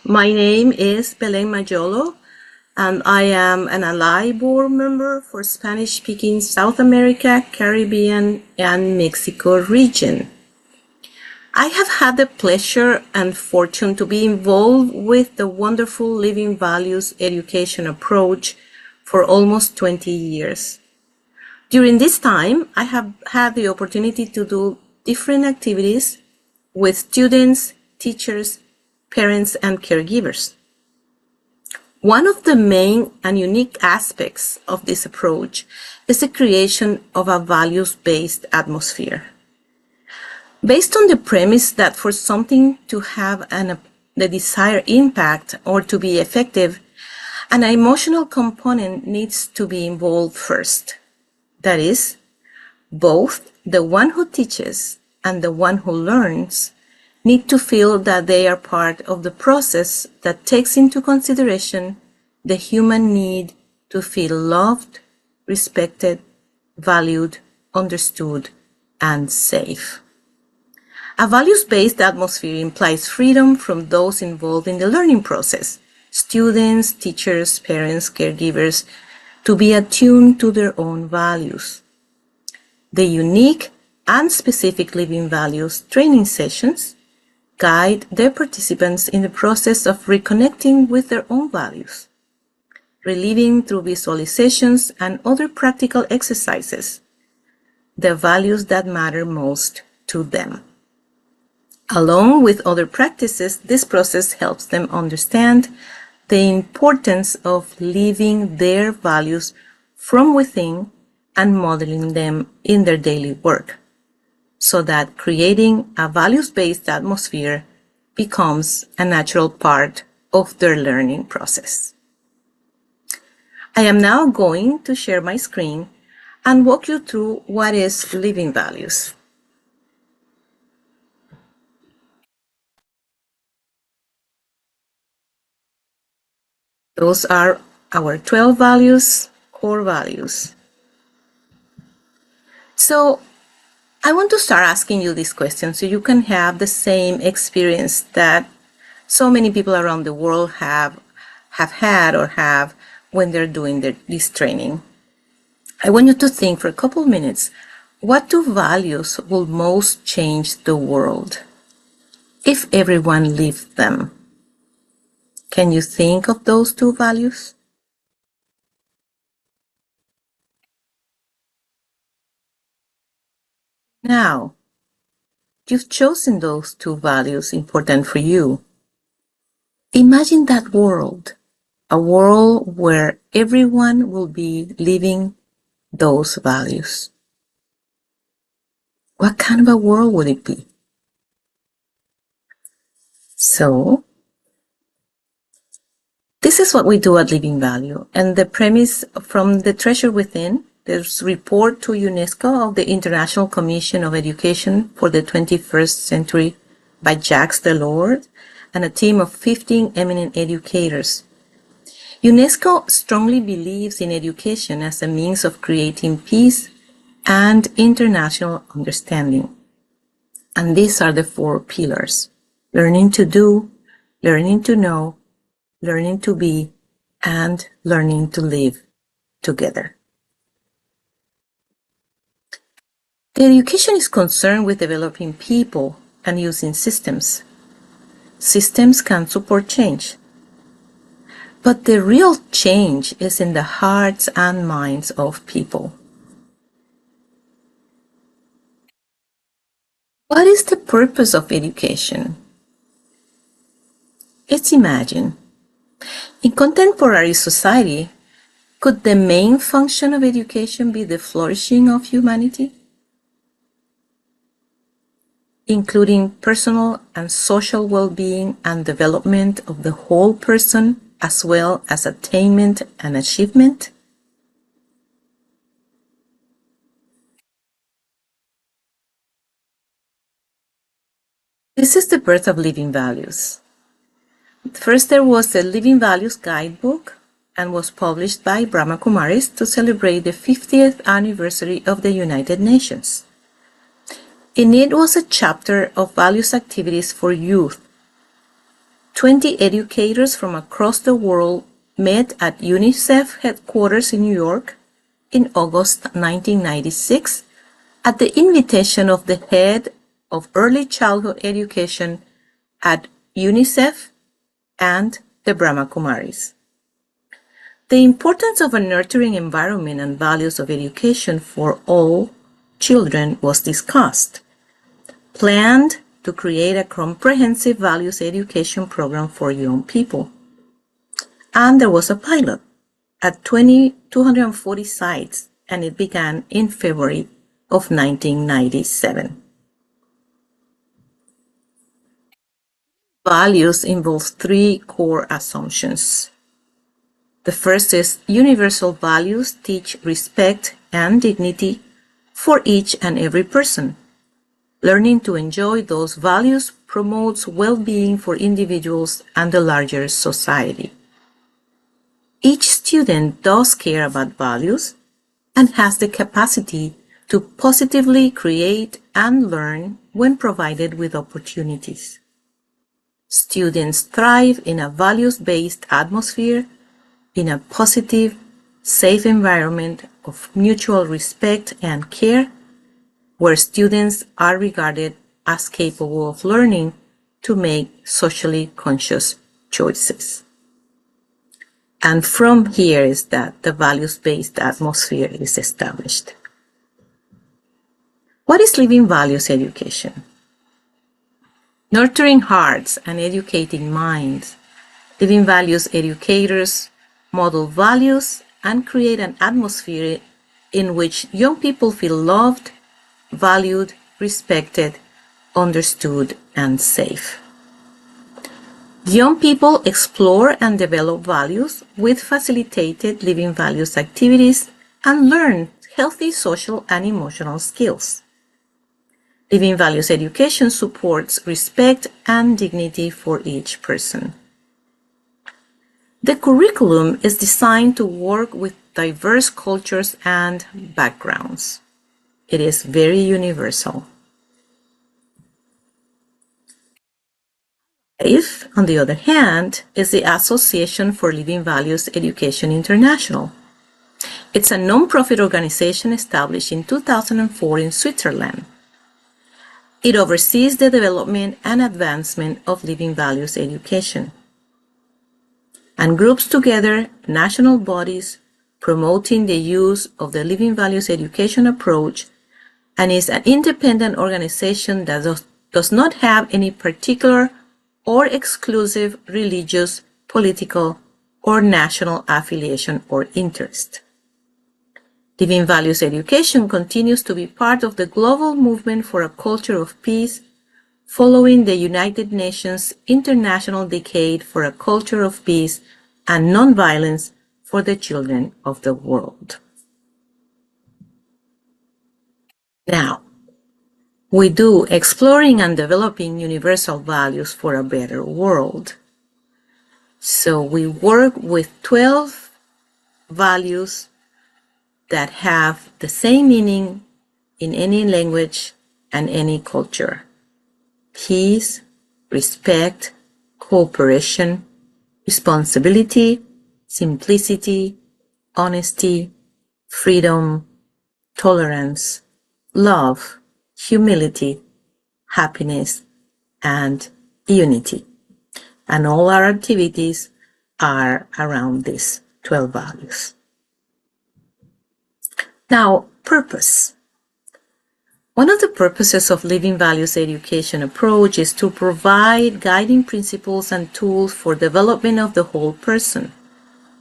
My name is Belen Maggiolo, and I am an ally board member for Spanish-speaking South America, Caribbean, and Mexico region. I have had the pleasure and fortune to be involved with the wonderful Living Values education approach for almost 20 years. During this time, I have had the opportunity to do different activities with students, teachers, parents, and caregivers. One of the main and unique aspects of this approach is the creation of a values-based atmosphere. Based on the premise that for something to have the desired impact or to be effective, an emotional component needs to be involved first. That is, both the one who teaches and the one who learns need to feel that they are part of the process that takes into consideration the human need to feel loved, respected, valued, understood, and safe. A values-based atmosphere implies freedom from those involved in the learning process, students, teachers, parents, caregivers, to be attuned to their own values. The unique and specific Living Values training sessions guide their participants in the process of reconnecting with their own values, reliving through visualizations and other practical exercises the values that matter most to them. Along with other practices, this process helps them understand the importance of living their values from within and modeling them in their daily work, so that creating a values-based atmosphere becomes a natural part of their learning process. I am now going to share my screen and walk you through what is Living Values. Those are our 12 values, core values. So I want to start asking you this question so you can have the same experience that so many people around the world have had or have when they're doing this training. I want you to think for a couple minutes, what two values will most change the world if everyone lived them? Can you think of those two values? Now, you've chosen those two values important for you. Imagine that world, a world where everyone will be living those values. What kind of a world would it be? So, this is what we do at Living Value, and the premise from the Treasure Within, this report to UNESCO of the International Commission of Education for the 21st Century by Jacques Delors and a team of 15 eminent educators. UNESCO strongly believes in education as a means of creating peace and international understanding. And these are the four pillars: learning to do, learning to know, learning to be, and learning to live together. The education is concerned with developing people and using systems. Systems can support change. But the real change is in the hearts and minds of people. What is the purpose of education? Let's imagine. In contemporary society, could the main function of education be the flourishing of humanity, including personal and social well-being and development of the whole person, as well as attainment and achievement? This is the birth of Living Values. First, there was the Living Values Guidebook and was published by Brahma Kumaris to celebrate the 50th anniversary of the United Nations. In it was a chapter of values activities for youth. 20 educators from across the world met at UNICEF headquarters in New York in August 1996 at the invitation of the head of early childhood education at UNICEF and the Brahma Kumaris. The importance of a nurturing environment and values of education for all children was discussed, planned to create a comprehensive values education program for young people. And there was a pilot at 240 sites, and it began in February of 1997. Values involve three core assumptions. The first is universal values teach respect and dignity for each and every person. Learning to enjoy those values promotes well-being for individuals and the larger society. Each student does care about values and has the capacity to positively create and learn when provided with opportunities. Students thrive in a values-based atmosphere, in a positive, safe environment of mutual respect and care, where students are regarded as capable of learning to make socially conscious choices. And from here is that the values-based atmosphere is established. What is living values education? Nurturing hearts and educating minds, living values educators model values and create an atmosphere in which young people feel loved, valued, respected, understood, and safe. Young people explore and develop values with facilitated living values activities and learn healthy social and emotional skills. Living values education supports respect and dignity for each person. The curriculum is designed to work with diverse cultures and backgrounds. It is very universal. LVE, on the other hand, is the Association for Living Values Education International. It's a non-profit organization established in 2004 in Switzerland. It oversees the development and advancement of living values education and groups together national bodies promoting the use of the living values education approach, and is an independent organization that does not have any particular or exclusive religious, political, or national affiliation or interest. Living values education continues to be part of the global movement for a culture of peace, following the United Nations International Decade for a Culture of Peace and Nonviolence for the Children of the World. Now, we do exploring and developing universal values for a better world. So we work with 12 values that have the same meaning in any language and any culture. Peace, respect, cooperation, responsibility, simplicity, honesty, freedom, tolerance, love, humility, happiness, and unity. And all our activities are around these 12 values. Now, purpose. One of the purposes of Living Values Education approach is to provide guiding principles and tools for development of the whole person,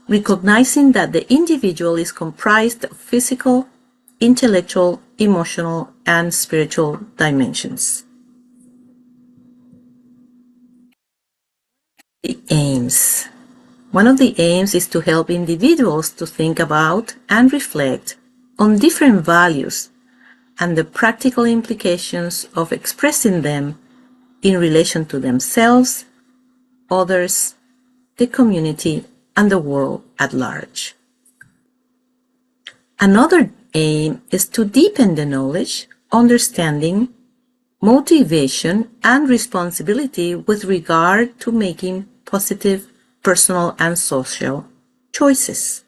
recognizing that the individual is comprised of physical, intellectual, emotional, and spiritual dimensions. The aims. One of the aims is to help individuals to think about and reflect on different values and the practical implications of expressing them in relation to themselves, others, the community, and the world at large. Another aim is to deepen the knowledge, understanding, motivation, and responsibility with regard to making positive personal and social choices.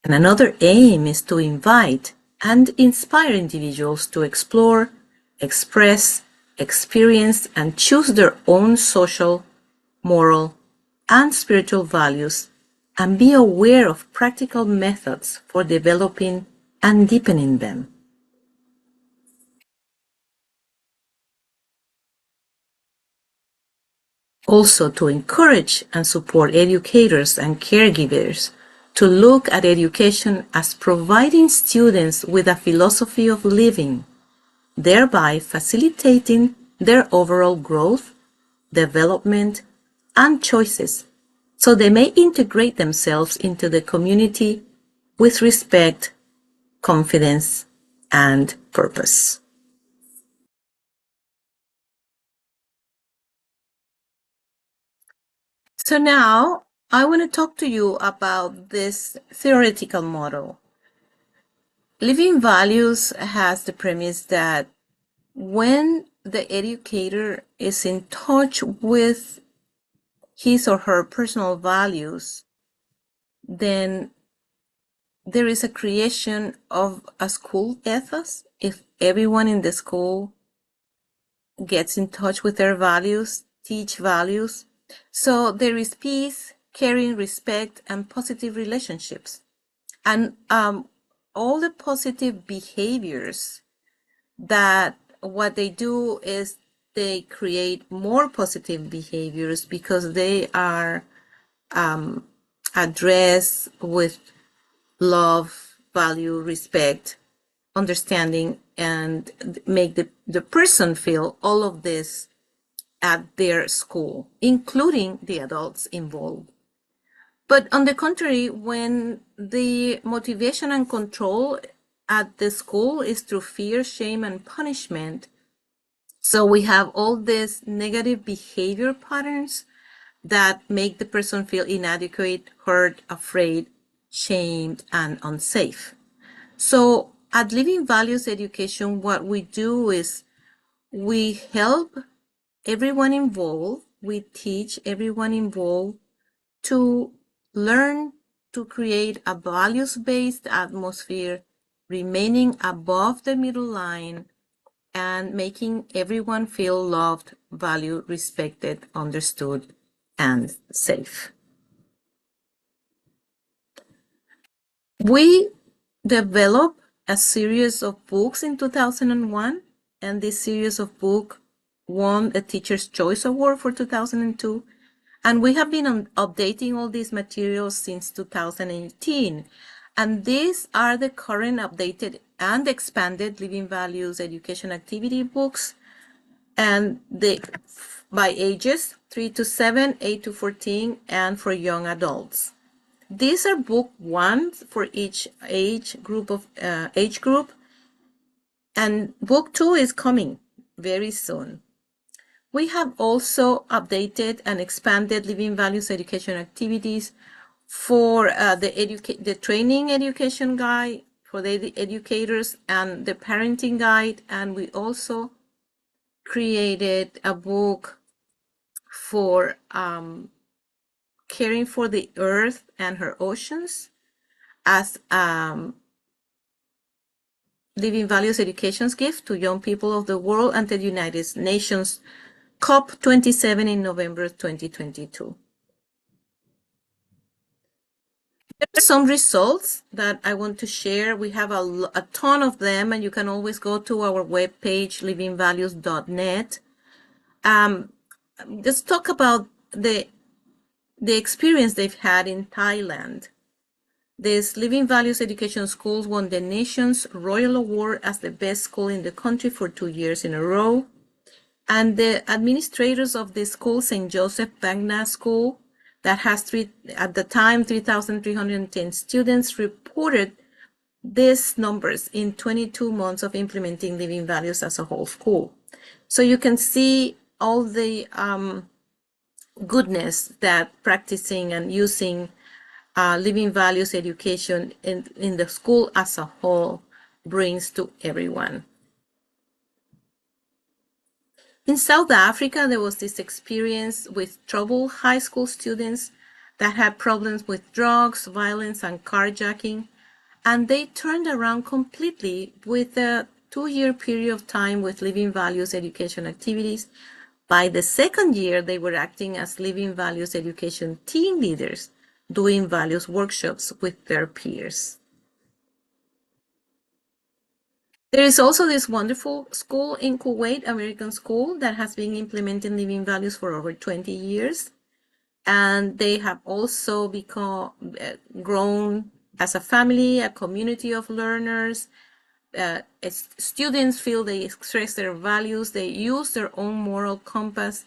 And another aim is to invite and inspire individuals to explore, express, experience, and choose their own social, moral, and spiritual values, and be aware of practical methods for developing and deepening them. Also, to encourage and support educators and caregivers to look at education as providing students with a philosophy of living, thereby facilitating their overall growth, development, and choices, so they may integrate themselves into the community with respect, confidence, and purpose. So now I want to talk to you about this theoretical model. Living Values has the premise that when the educator is in touch with his or her personal values, then there is a creation of a school ethos. If everyone in the school gets in touch with their values, teach values, so there is peace, caring, respect, and positive relationships. And all the positive behaviors that what they do is they create more positive behaviors because they are addressed with love, value, respect, understanding, and make the person feel all of this at their school, including the adults involved. But on the contrary, when the motivation and control at the school is through fear, shame, and punishment, so we have all these negative behavior patterns that make the person feel inadequate, hurt, afraid, shamed, and unsafe. So at Living Values Education, what we do is we help everyone involved, we teach everyone involved to learn to create a values-based atmosphere, remaining above the middle line, and making everyone feel loved, valued, respected, understood, and safe. We developed a series of books in 2001, and this series of books won the Teacher's Choice Award for 2002. And we have been updating all these materials since 2018. And these are the current updated and expanded Living Values Education Activity books, and by ages 3 to 7, 8 to 14, and for young adults. These are book one for each age group, and book two is coming very soon. We have also updated and expanded Living Values Education activities for the training education guide for the educators and the parenting guide, and we also created a book for caring for the earth and her oceans as Living Values Education's gift to young people of the world and the United Nations COP27 in November 2022. There are some results that I want to share. We have a ton of them, and you can always go to our webpage, livingvalues.net. Just talk about the experience they've had in Thailand. This Living Values Education Schools won the nation's Royal Award as the best school in the country for 2 years in a row. And the administrators of the school, St. Joseph Bagna School, that has at the time 3,310 students, reported these numbers in 22 months of implementing Living Values as a whole school. So you can see all the goodness that practicing and using Living Values Education in the school as a whole brings to everyone. In South Africa, there was this experience with troubled high school students that had problems with drugs, violence, and carjacking, and they turned around completely with a 2-year period of time with Living Values education activities. By the second year, they were acting as Living Values education team leaders, doing values workshops with their peers. There is also this wonderful school in Kuwait, American school, that has been implementing living values for over 20 years. And they have also become grown as a family, a community of learners. Students feel they express their values, they use their own moral compass,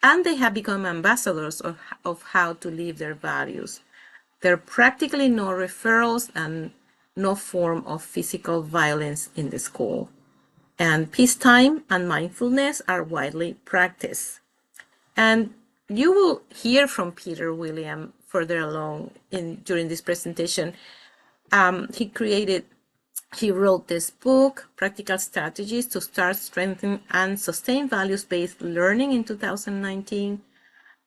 and they have become ambassadors of how to live their values. There are practically no referrals and no form of physical violence in the school. And peacetime and mindfulness are widely practiced. And you will hear from Peter William further along during this presentation. He wrote this book, Practical Strategies to Start, Strengthen, and Sustain Values-Based Learning in 2019.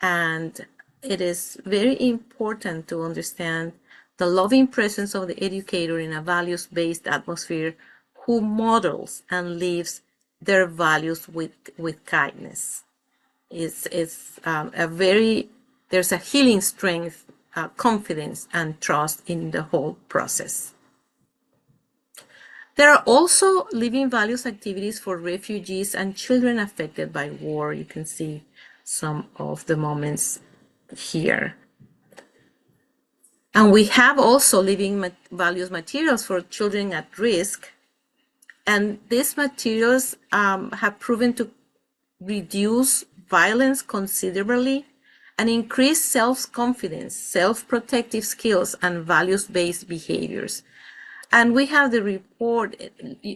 And it is very important to understand the loving presence of the educator in a values-based atmosphere who models and lives their values with kindness. There's a healing strength, confidence, and trust in the whole process. There are also living values activities for refugees and children affected by war. You can see some of the moments here. And we have also living values materials for children at risk. And these materials have proven to reduce violence considerably and increase self-confidence, self-protective skills, and values-based behaviors. And we have the report.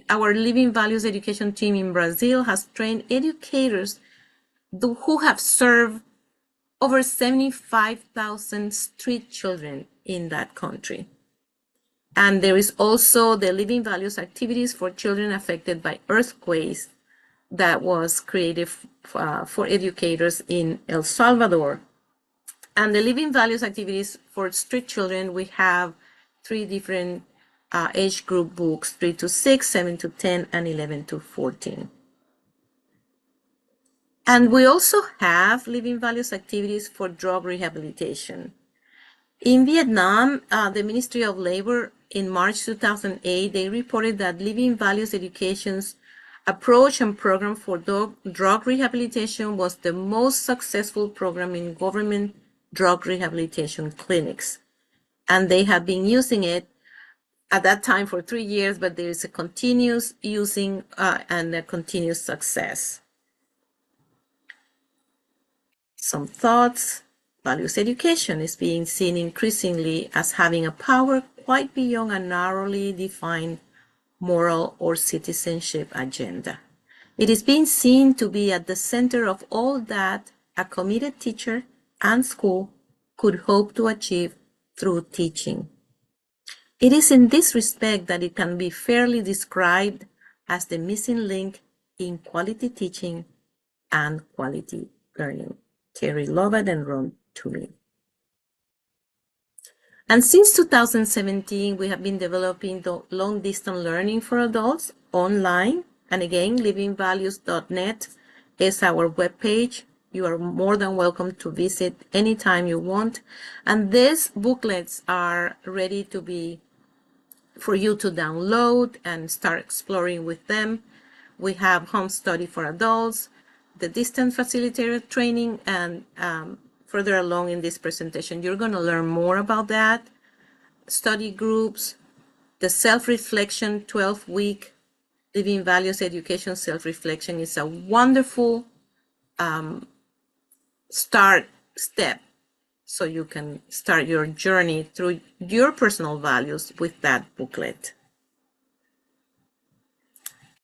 Our Living Values education team in Brazil has trained educators who have served over 75,000 street children in that country. And there is also the Living Values activities for children affected by earthquakes that was created for educators in El Salvador. And the Living Values activities for street children, we have 3 different age group books, 3 to 6, 7 to 10, and 11 to 14. And we also have living values activities for drug rehabilitation. In Vietnam, the Ministry of Labor in March 2008, they reported that Living Values Education's approach and program for drug rehabilitation was the most successful program in government drug rehabilitation clinics. And they have been using it at that time for 3 years, but there is a continuous using and a continuous success. Some thoughts. Values education is being seen increasingly as having a power quite beyond a narrowly defined moral or citizenship agenda. It is being seen to be at the center of all that a committed teacher and school could hope to achieve through teaching. It is in this respect that it can be fairly described as the missing link in quality teaching and quality learning. Terry Lovett and Ron Toomey. And since 2017, we have been developing the long-distance learning for adults online. And again, livingvalues.net is our webpage. You are more than welcome to visit anytime you want. And these booklets are ready to be for you to download and start exploring with them. We have home study for adults, the distance facilitator training, and further along in this presentation, you're going to learn more about that. Study groups, the self-reflection 12-week Living Values Education self-reflection is a wonderful step so you can start your journey through your personal values with that booklet.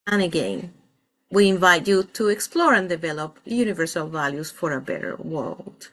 And again, we invite you to explore and develop universal values for a better world.